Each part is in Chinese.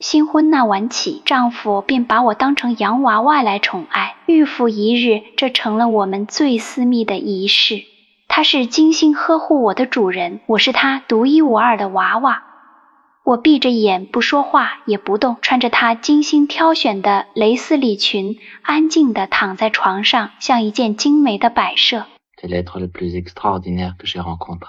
新婚那晚起，丈夫便把我当成洋娃娃来宠爱，日复一日，这成了我们最私密的仪式。他是精心呵护我的主人，我是他独一无二的娃娃。我闭着眼不说话也不动，穿着他精心挑选的蕾丝礼裙，安静地躺在床上，像一件精美的摆设。C'est l'être le plus extraordinaire que j'ai rencontré。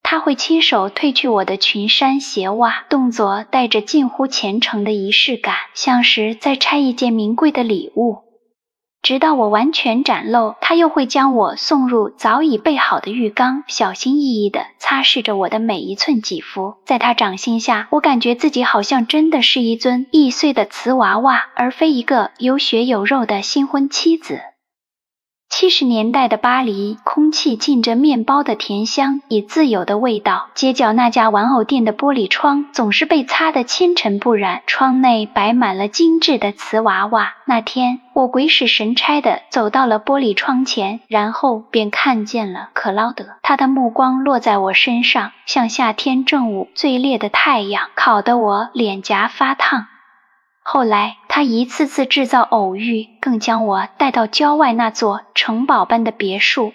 他会亲手褪去我的裙衫鞋袜，动作带着近乎虔诚的仪式感，像是在拆一件名贵的礼物。直到我完全展露，他又会将我送入早已备好的浴缸，小心翼翼地擦拭着我的每一寸肌肤。在他掌心下，我感觉自己好像真的是一尊易碎的瓷娃娃，而非一个有血有肉的新婚妻子。70年代的巴黎，空气浸着面包的甜香与自由的味道。街角那家玩偶店的玻璃窗总是被擦得纤尘不染，窗内摆满了精致的瓷娃娃。那天，我鬼使神差地走到了玻璃窗前，然后便看见了克劳德。他的目光落在我身上，像夏天正午最烈的太阳，烤得我脸颊发烫。后来他一次次制造偶遇，更将我带到郊外那座城堡般的别墅。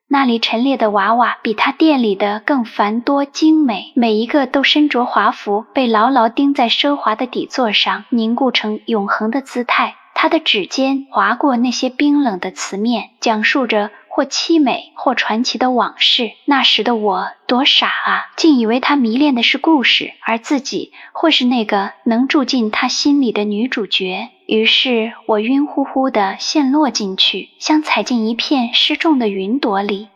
那里陈列的娃娃比他店里的更繁多精美，每一个都身着华服，被牢牢钉在奢华的底座上，凝固成永恒的姿态。他的指尖划过那些冰冷的瓷面，讲述着或凄美或传奇的往事。那时的我多傻啊，竟以为他迷恋的是故事，而自己会是那个能住进他心里的女主角。于是我晕乎乎地陷落进去，像踩进一片失重的云朵里。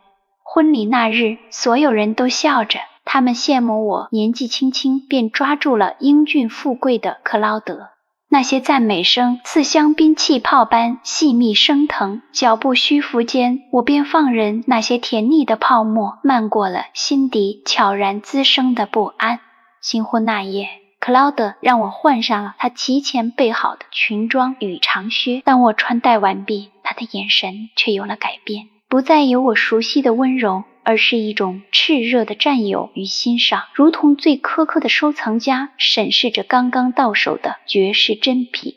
婚礼那日，所有人都笑着，他们羡慕我年纪轻轻便抓住了英俊富贵的克劳德。那些赞美声似香槟气泡般细密升腾，脚步虚浮间，我便放任那些甜腻的泡沫漫过了心底悄然滋生的不安。新婚那夜，克劳德让我换上了他提前备好的裙装与长靴。当我穿戴完毕，他的眼神却有了改变，不再有我熟悉的温柔，而是一种炽热的占有与欣赏，如同最苛刻的收藏家审视着刚刚到手的绝世珍品。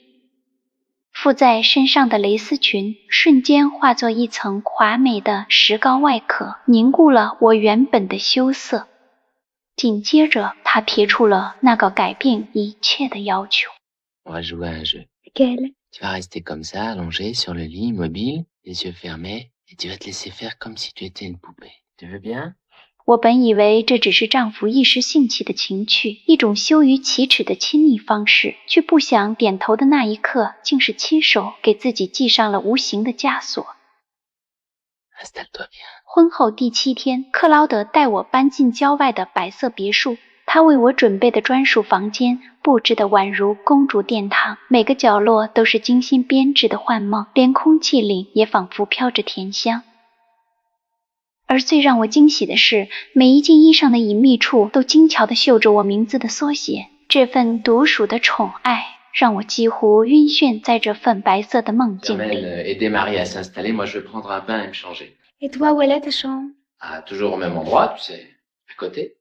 附在身上的蕾丝裙瞬间化作一层华美的石膏外壳，凝固了我原本的羞涩。紧接着，他提出了那个改变一切的要求。On va jouer à un jeu. Quel? Tu vas rester comme ça, allongé sur le lit, immobile, les yeux fermés, et tu vas te laisser faire comme si tu étais une poupée. Tu veux bien? 我本以为这只是丈夫一时兴起的情趣，一种羞于启齿的亲昵方式，却不想点头的那一刻，竟是亲手给自己系上了无形的枷锁。Installe-toi bien. 婚后第7天，克劳德带我搬进郊外的白色别墅，他为我准备的专属房间布置得宛如公主殿堂，每个角落都是精心编织的幻梦，连空气里也仿佛飘着甜香。而最让我惊喜的是，每一件衣裳的隐秘处都精巧地绣着我名字的缩写。这份独属的宠爱让我几乎晕眩在这份白色的梦境里。Aider Marie à s'installer, moi je vais prendre un bain et me changer. Et toi, où elle est ta chambre? Ah, toujours au même endroit, tu sais, à côté.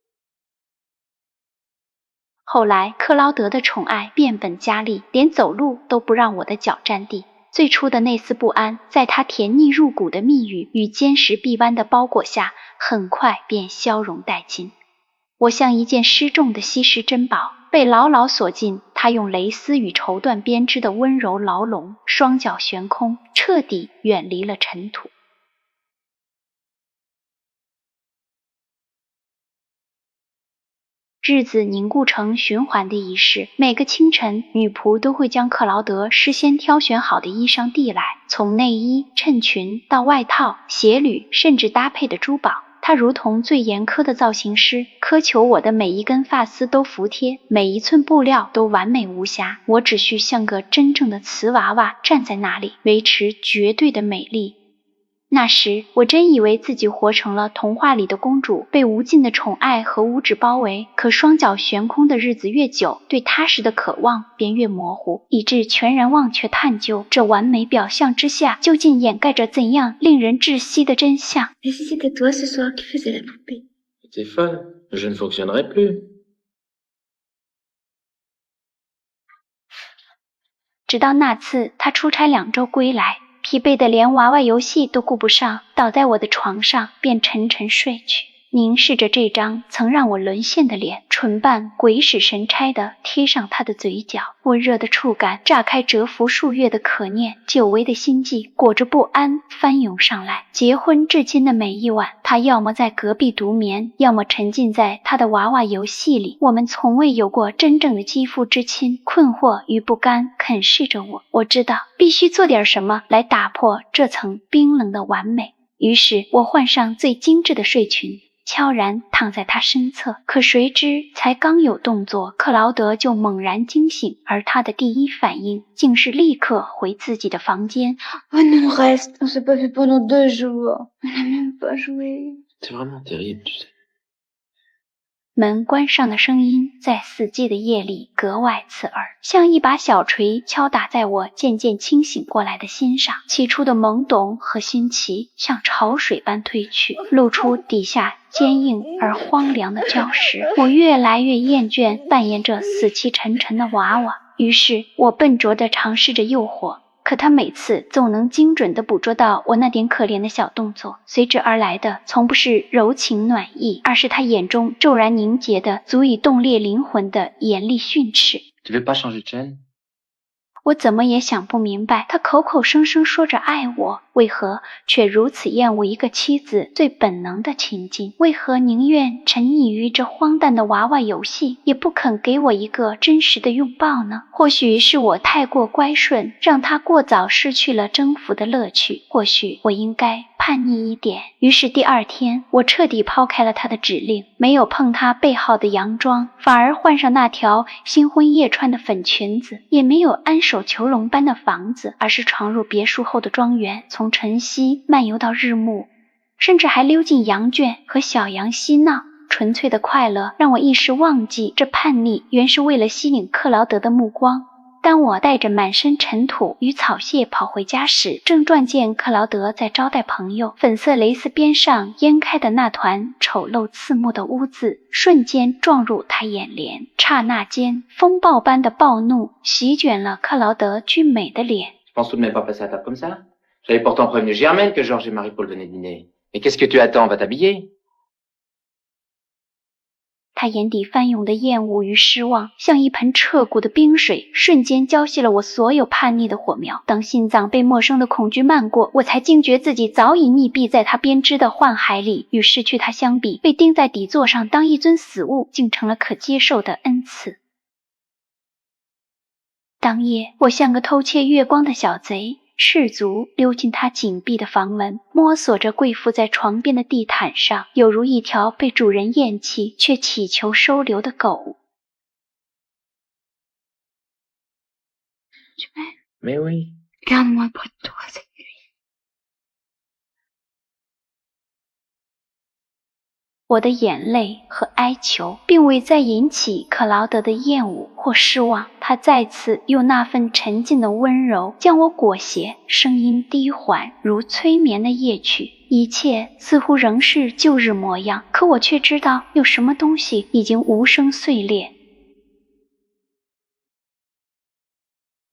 后来，克劳德的宠爱变本加厉，连走路都不让我的脚沾地。最初的那丝不安，在他甜腻入骨的蜜语与坚实臂弯的包裹下，很快便消融殆尽。我像一件失重的稀世珍宝，被牢牢锁进他用蕾丝与绸缎编织的温柔牢笼，双脚悬空，彻底远离了尘土。日子凝固成循环的仪式，每个清晨，女仆都会将克劳德事先挑选好的衣裳递来，从内衣、衬裙到外套、鞋履，甚至搭配的珠宝。他如同最严苛的造型师，苛求我的每一根发丝都服帖，每一寸布料都完美无瑕。我只需像个真正的瓷娃娃站在那里，维持绝对的美丽。那时，我真以为自己活成了童话里的公主，被无尽的宠爱和五指包围。可双脚悬空的日子越久，对踏实的渴望便越模糊，以致全然忘却探究这完美表象之下究竟掩盖着怎样令人窒息的真相。Et si c'était toi ce soir qui faisais la poupée? T'es folle, je ne fonctionnerai plus. 直到那次他出差2周归来，疲惫的连娃娃游戏都顾不上，倒在我的床上便沉沉睡去，凝视着这张曾让我沦陷的脸，唇瓣鬼使神差地贴上他的嘴角，温热的触感炸开蛰伏数月的可念，久违的心悸裹着不安翻涌上来。结婚至今的每一晚，他要么在隔壁独眠，要么沉浸在他的娃娃游戏里，我们从未有过真正的肌肤之亲。困惑与不甘啃噬着我，我知道必须做点什么来打破这层冰冷的完美。于是我换上最精致的睡裙，悄然躺在他身侧，可谁知才刚有动作，克劳德就猛然惊醒，而他的第一反应竟是立刻回自己的房间。Oh non, reste, on s'est pas vu pendant 2 jours. On n'a même pas joué. C'est vraiment terrible, tu sais. 门关上的声音在死寂的夜里格外刺耳，像一把小锤敲打在我渐渐清醒过来的心上。起初的懵懂和新奇像潮水般退去，露出底下坚硬而荒凉的礁石。我越来越厌倦扮演着死气沉沉的娃娃，于是我笨拙地尝试着诱惑，可他每次总能精准地捕捉到我那点可怜的小动作，随之而来的从不是柔情暖意，而是他眼中骤然凝结的足以冻裂灵魂的严厉训斥。Tu veux pas changer de chaîne? 我怎么也想不明白，他口口声声说着爱我，为何却如此厌恶一个妻子最本能的亲近？为何宁愿沉溺于这荒诞的娃娃游戏，也不肯给我一个真实的拥抱呢？或许是我太过乖顺，让他过早失去了征服的乐趣，或许我应该叛逆一点。于是第2天，我彻底抛开了他的指令，没有碰他备好的洋装，反而换上那条新婚夜穿的粉裙子，也没有安守囚笼般的房子，而是闯入别墅后的庄园，从晨曦漫游到日暮，甚至还溜进羊圈和小羊嬉闹。纯粹的快乐让我一时忘记，这叛逆原是为了吸引克劳德的目光。当我带着满身尘土与草屑跑回家时，正撞见克劳德在招待朋友，粉色蕾丝边上滇开的那团丑陋刺目的污渍瞬间撞入他眼帘，刹那间风暴般的暴怒席卷了克劳德俊美的脸。 Je pense tout de même pas passer à table comme ça. J'avais pourtant prévenu Germaine que Georges et Marie-Paul venaient dîner. Mais qu'est-ce que tu attends? Va t'habiller. 他眼底翻涌的厌恶与失望，像一盆彻骨的冰水，瞬间浇熄了我所有叛逆的火苗。当心脏被陌生的恐惧漫过，我才惊觉自己早已溺毙在他编织的幻海里。与失去他相比，被钉在底座上当一尊死物，竟成了可接受的恩赐。当夜，我像个偷窃月光的小贼，赤足溜进他紧闭的房门，摸索着跪伏在床边的地毯上，有如一条被主人厌弃却乞求收留的狗。Mais oui. Garde-moi près de toi cette nuit. 我的眼泪和哀求并未再引起克劳德的厌恶或失望，他再次用那份沉静的温柔将我裹挟，声音低缓如催眠的夜曲，一切似乎仍是旧日模样，可我却知道有什么东西已经无声碎裂。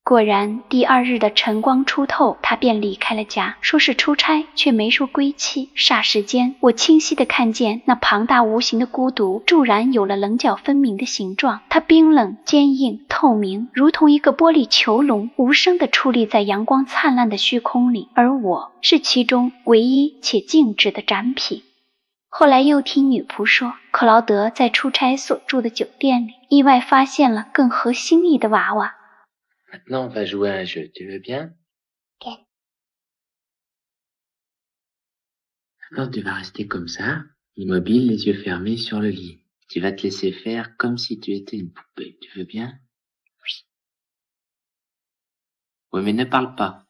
果然，第2日的晨光初透，他便离开了家，说是出差，却没说归期。霎时间，我清晰地看见那庞大无形的孤独骤然有了棱角分明的形状，它冰冷、坚硬、透明，如同一个玻璃囚笼，无声地矗立在阳光灿烂的虚空里，而我是其中唯一且静止的展品。后来又听女仆说，克劳德在出差所住的酒店里意外发现了更合心意的娃娃。Maintenant, on va jouer à un jeu. Tu veux bien? Ok. Alors, tu vas rester comme ça, immobile, les yeux fermés sur le lit. Tu vas te laisser faire comme si tu étais une poupée. Tu veux bien? Oui. Oui, mais ne parle pas.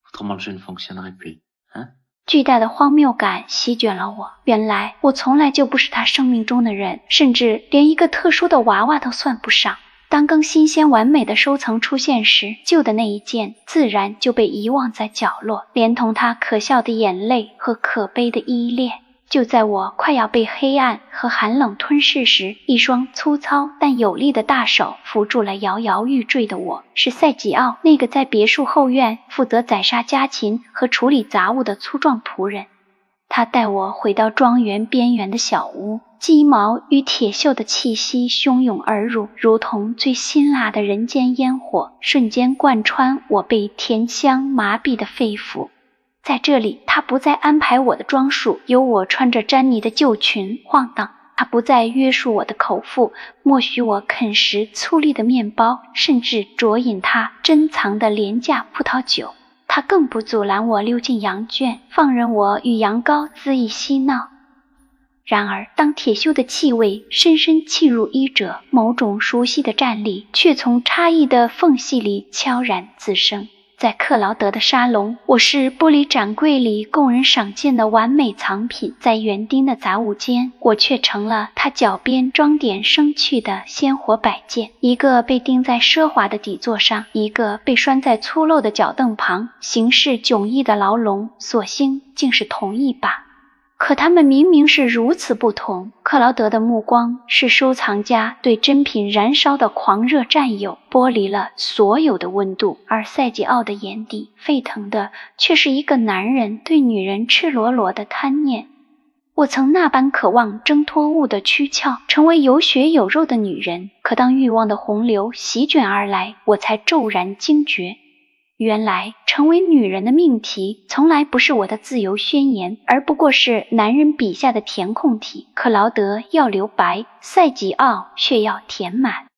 Autrement, le jeu ne fonctionnerait plus. Hein? 巨大的荒谬感席卷了我，原来我从来就不是他生命中的人，甚至连一个特殊的娃娃都算不上。当更新鲜完美的收藏出现时，旧的那一件自然就被遗忘在角落，连同他可笑的眼泪和可悲的依恋。就在我快要被黑暗和寒冷吞噬时，一双粗糙但有力的大手扶住了摇摇欲坠的我。是赛吉奥，那个在别墅后院负责宰杀家禽和处理杂物的粗壮仆人。他带我回到庄园边缘的小屋，鸡毛与铁锈的气息汹涌而入，如同最辛辣的人间烟火，瞬间贯穿我被甜香麻痹的肺腑。在这里，他不再安排我的装束，由我穿着沾泥的旧裙晃荡；他不再约束我的口腹，默许我啃食粗粝的面包，甚至酌饮他珍藏的廉价葡萄酒。他更不阻拦我溜进羊圈，放任我与羊羔恣意嬉闹。然而，当铁锈的气味深深沁入衣褶，某种熟悉的站立却从差异的缝隙里悄然滋生。在克劳德的沙龙，我是玻璃展柜里供人赏鉴的完美藏品；在园丁的杂物间，我却成了他脚边装点生趣的鲜活摆件，一个被钉在奢华的底座上，一个被拴在粗陋的脚凳旁，形式迥异的牢笼，所幸竟是同一把。可它们明明是如此不同。克劳德的目光是收藏家对珍品燃烧的狂热占有，剥离了所有的温度，而赛吉奥的眼底沸腾的却是一个男人对女人赤裸裸的贪念。我曾那般渴望挣脱物的躯壳，成为有血有肉的女人，可当欲望的洪流席卷而来，我才骤然惊觉，原来成为女人的命题从来不是我的自由宣言，而不过是男人笔下的填空题。克劳德要留白，赛吉奥却要填满。